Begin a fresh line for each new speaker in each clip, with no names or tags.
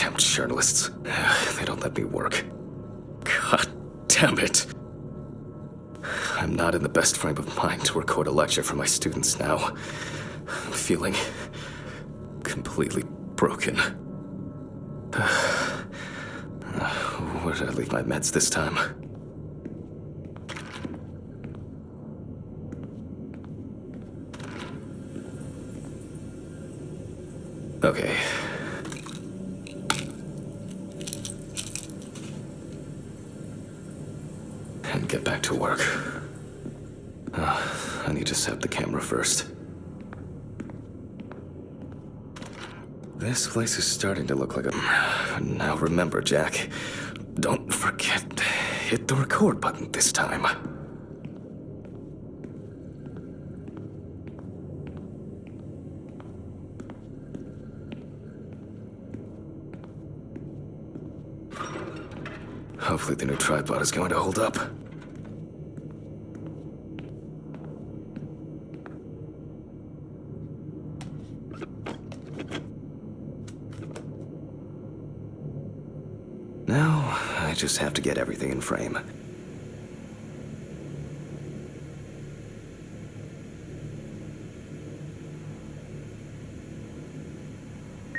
Damn journalists. They don't let me work. God damn it. I'm not in the best frame of mind to record a lecture for my students now. I'm feeling completely broken. Where did I leave my meds this time? Okay. And get back to work. I need to set the camera first. This place is starting to look like a... Now remember, Jack, don't forget, hit the record button this time. Hopefully the new tripod is going to hold up. Now, I just have to get everything in frame.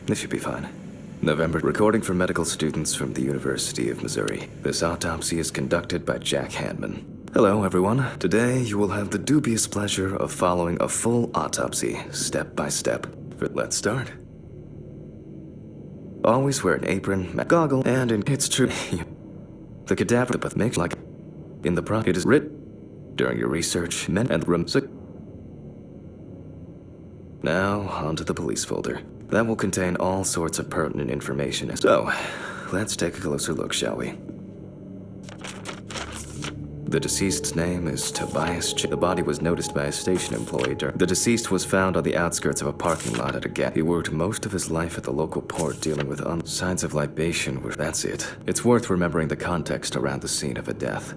This should be fine. November, recording for medical students from the University of Missouri. This autopsy is conducted by Jack Hanman. Hello, everyone. Today, you will have the dubious pleasure of following a full autopsy, step by step. But let's start. Always wear an apron, goggle, and it's true. The cadaver, but makes like in the it is written during your research, men and room. Now, onto the police folder. That will contain all sorts of pertinent information. So, let's take a closer look, shall we? The deceased's name is Tobias Ch. The body was noticed by a station employee. The deceased was found on the outskirts of a parking lot at a gas. He worked most of his life at the local port dealing with signs of libation. That's it. It's worth remembering the context around the scene of a death.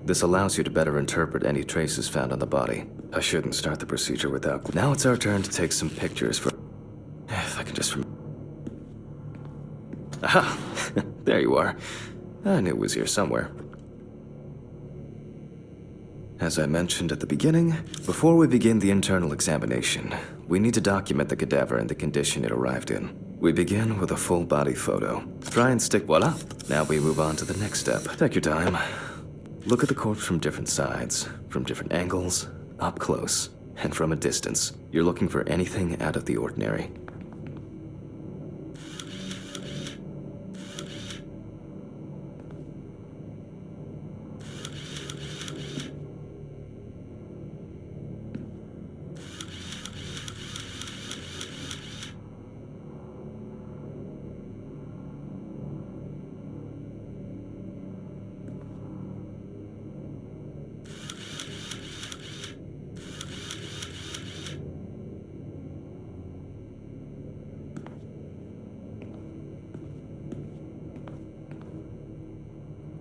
This allows you to better interpret any traces found on the body. I shouldn't start the procedure without... Now it's our turn to take some pictures for... If I can just Aha! There you are. I knew it was here somewhere. As I mentioned at the beginning, before we begin the internal examination, we need to document the cadaver and the condition it arrived in. We begin with a full body photo. Try and stick... Voila! Now we move on to the next step. Take your time. Look at the corpse from different sides, from different angles, up close, and from a distance. You're looking for anything out of the ordinary.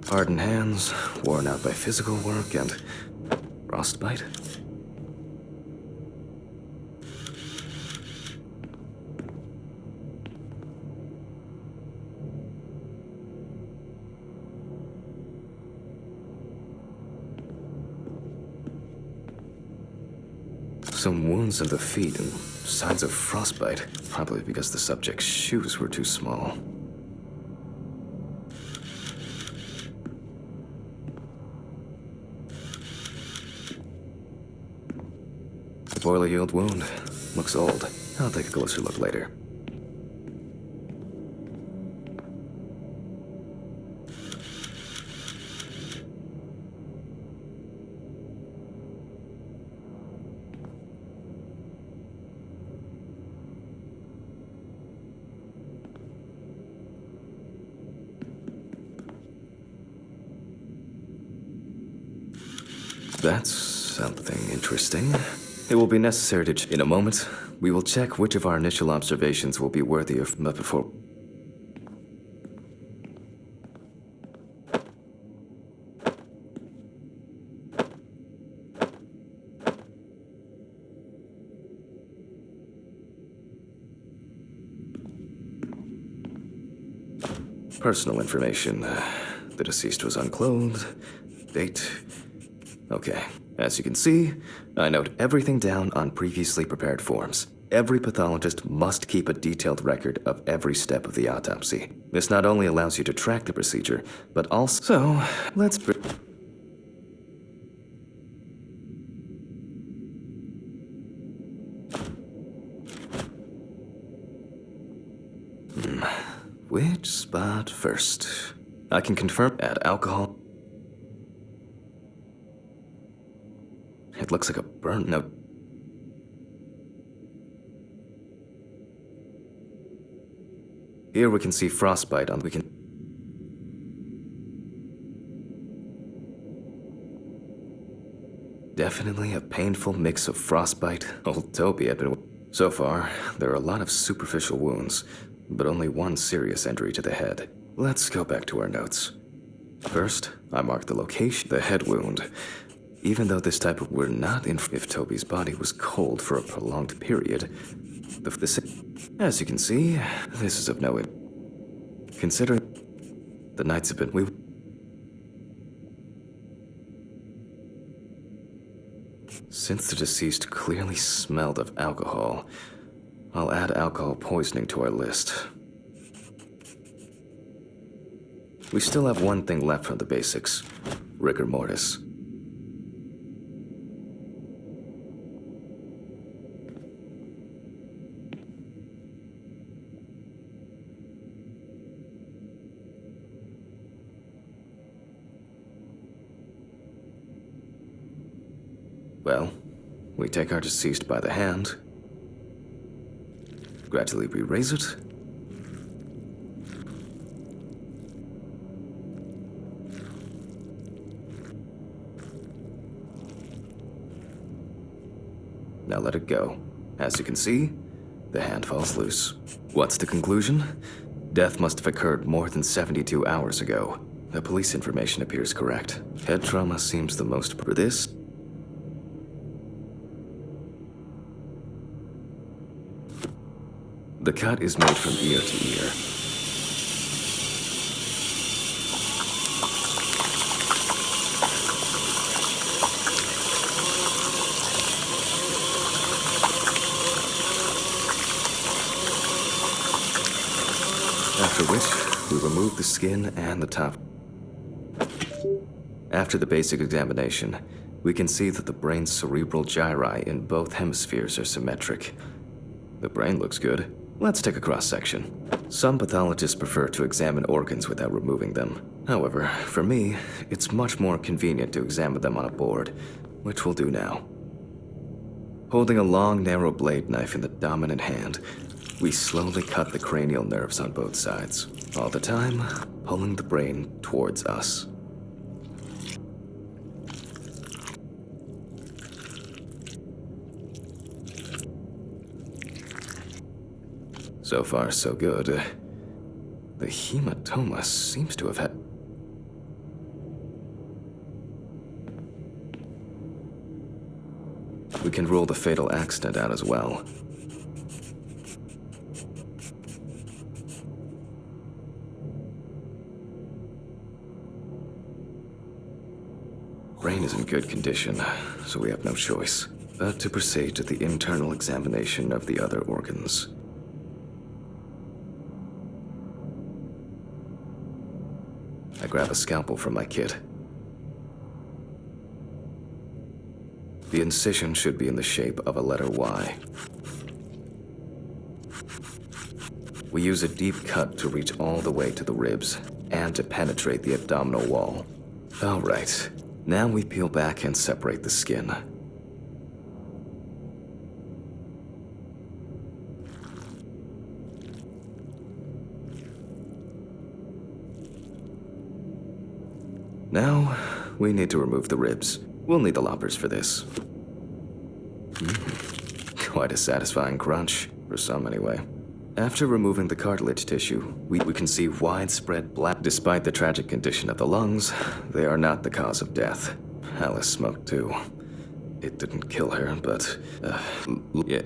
Hardened hands, worn out by physical work, and frostbite. Some wounds in the feet and signs of frostbite, probably because the subject's shoes were too small. Spoiler-healed wound. Looks old. I'll take a closer look later. That's something interesting. It will be necessary to... In a moment, we will check which of our initial observations will be worthy of... before... Personal information. The deceased was unclothed. Date. Okay. As you can see, I note everything down on previously prepared forms. Every pathologist must keep a detailed record of every step of the autopsy. This not only allows you to track the procedure, but also... So, let's... Which spot first? I can confirm add alcohol. It looks like a burn note. Here we can see frostbite on Definitely a painful mix of frostbite. Old Toby had been... So far, there are a lot of superficial wounds, but only one serious injury to the head. Let's go back to our notes. First, I marked the location, the head wound. Even though this type of were not in if Toby's body was cold for a prolonged period, as you can see, this is of no considering the nights have been Since the deceased clearly smelled of alcohol, I'll add alcohol poisoning to our list. We still have one thing left from the basics: rigor mortis. Well, we take our deceased by the hand, gradually re-raise it, now let it go. As you can see, the hand falls loose. What's the conclusion? Death must have occurred more than 72 hours ago. The police information appears correct. Head trauma seems the most for this. The cut is made from ear to ear. After which, we remove the skin and the top. After the basic examination, we can see that the brain's cerebral gyri in both hemispheres are symmetric. The brain looks good. Let's take a cross-section. Some pathologists prefer to examine organs without removing them. However, for me, it's much more convenient to examine them on a board, which we'll do now. Holding a long, narrow blade knife in the dominant hand, we slowly cut the cranial nerves on both sides, all the time pulling the brain towards us. So far, so good. The hematoma seems to have had... We can rule the fatal accident out as well. Brain is in good condition, so we have no choice but to proceed to the internal examination of the other organs. I grab a scalpel from my kit. The incision should be in the shape of a letter Y. We use a deep cut to reach all the way to the ribs and to penetrate the abdominal wall. All right, now we peel back and separate the skin. Now, we need to remove the ribs. We'll need the loppers for this. Quite a satisfying crunch, for some anyway. After removing the cartilage tissue, we can see widespread black. Despite the tragic condition of the lungs, they are not the cause of death. Alice smoked too. It didn't kill her, but, yeah,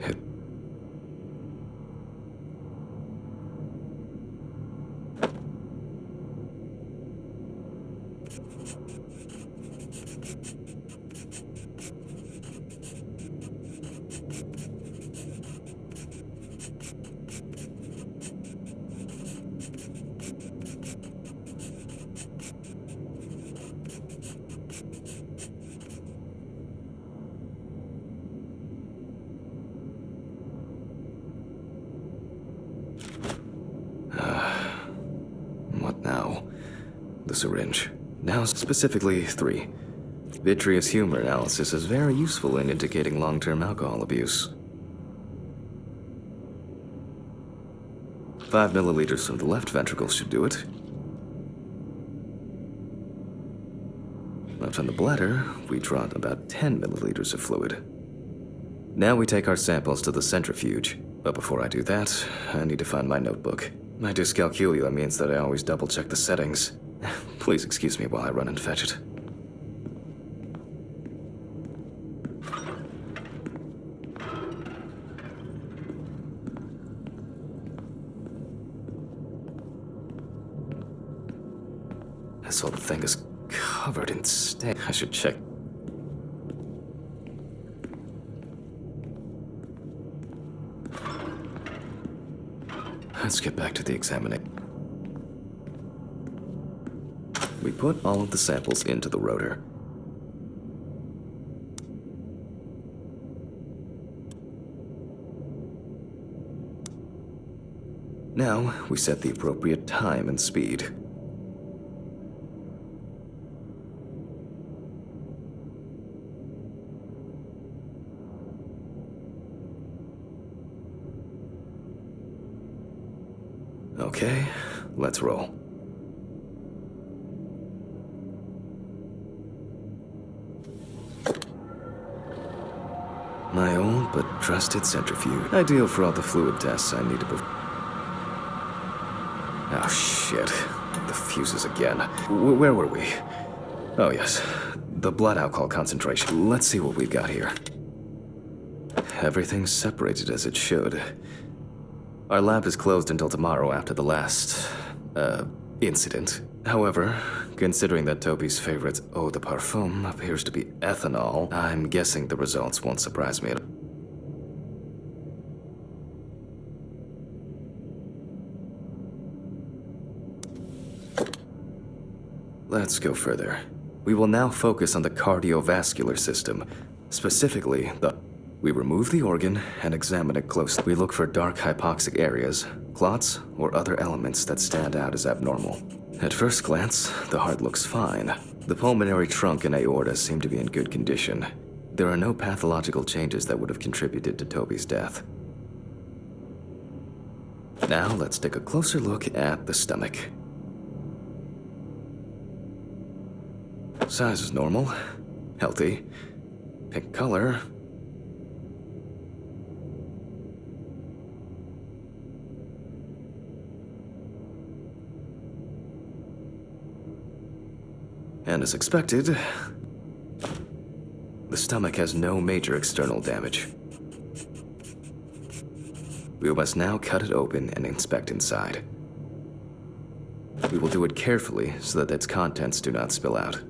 the syringe. Now specifically 3. Vitreous humor analysis is very useful in indicating long-term alcohol abuse. 5 milliliters from the left ventricle should do it. Left on the bladder, we draw about 10 milliliters of fluid. Now we take our samples to the centrifuge. But before I do that, I need to find my notebook. My dyscalculia means that I always double-check the settings. Please excuse me while I run and fetch it. This whole thing is covered in stain. I should check. Let's get back to the examination. We put all of the samples into the rotor. Now, we set the appropriate time and speed. Okay, let's roll. My old but trusted centrifuge. Ideal for all the fluid tests I need to perform. Oh shit. The fuses again. Where were we? Oh yes. The blood alcohol concentration. Let's see what we've got here. Everything's separated as it should. Our lab is closed until tomorrow after the last, incident. However, considering that Toby's favorite eau de parfum appears to be ethanol, I'm guessing the results won't surprise me. Let's go further. We will now focus on the cardiovascular system, specifically We remove the organ and examine it closely. We look for dark hypoxic areas, clots, or other elements that stand out as abnormal. At first glance, the heart looks fine. The pulmonary trunk and aorta seem to be in good condition. There are no pathological changes that would have contributed to Toby's death. Now let's take a closer look at the stomach. Size is normal, healthy, pink color. And as expected, the stomach has no major external damage. We must now cut it open and inspect inside. We will do it carefully so that its contents do not spill out.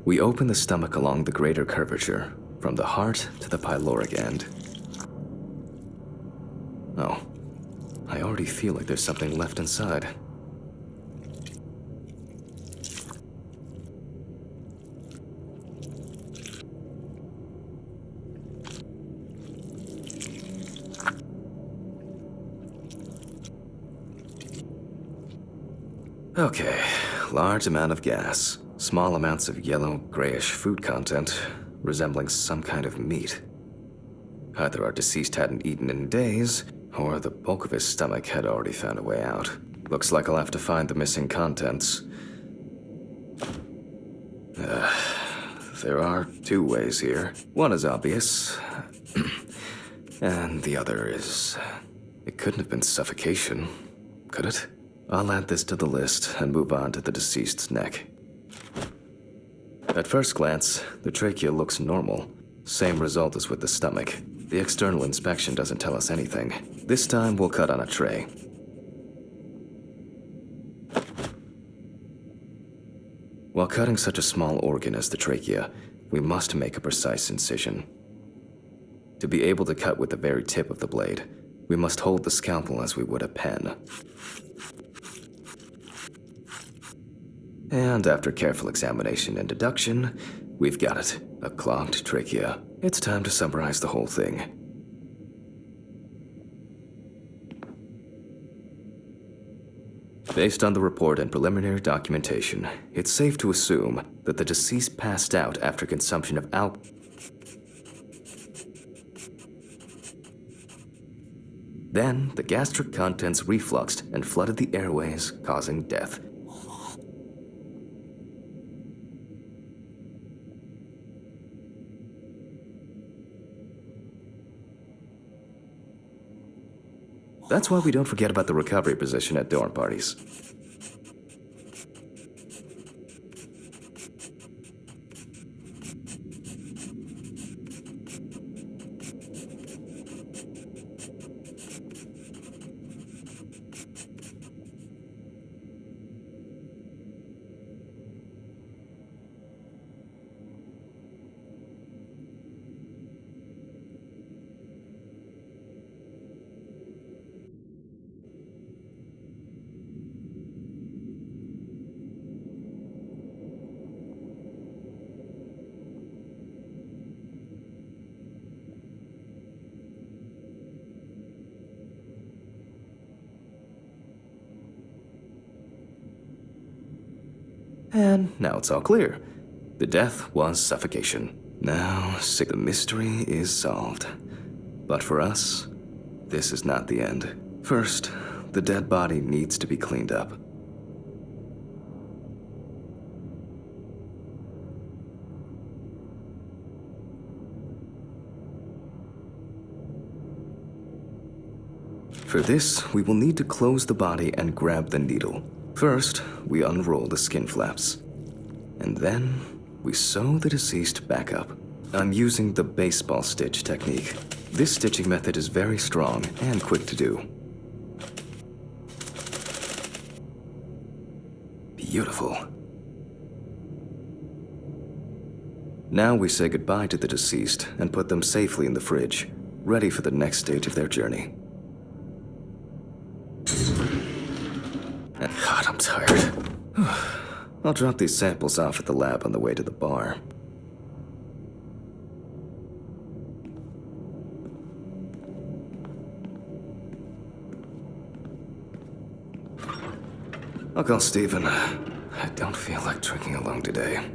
We open the stomach along the greater curvature, from the heart to the pyloric end. Oh. I already feel like there's something left inside. Okay, large amount of gas, small amounts of yellow, grayish food content, resembling some kind of meat. Either our deceased hadn't eaten in days, or the bulk of his stomach had already found a way out. Looks like I'll have to find the missing contents. There are 2 ways here. One is obvious, and the other is... It couldn't have been suffocation, could it? I'll add this to the list and move on to the deceased's neck. At first glance, the trachea looks normal. Same result as with the stomach. The external inspection doesn't tell us anything. This time, we'll cut on a tray. While cutting such a small organ as the trachea, we must make a precise incision. To be able to cut with the very tip of the blade, we must hold the scalpel as we would a pen. And after careful examination and deduction, we've got it, a clogged trachea. It's time to summarize the whole thing. Based on the report and preliminary documentation, it's safe to assume that the deceased passed out after consumption of alcohol. Then, the gastric contents refluxed and flooded the airways, causing death. That's why we don't forget about the recovery position at dorm parties. And now it's all clear. The death was suffocation. Now, the mystery is solved. But for us, this is not the end. First, the dead body needs to be cleaned up. For this, we will need to close the body and grab the needle. First, we unroll the skin flaps. And then, we sew the deceased back up. I'm using the baseball stitch technique. This stitching method is very strong and quick to do. Beautiful. Now we say goodbye to the deceased and put them safely in the fridge, ready for the next stage of their journey. God, I'm tired. I'll drop these samples off at the lab on the way to the bar. I'll call Steven. I don't feel like drinking alone today.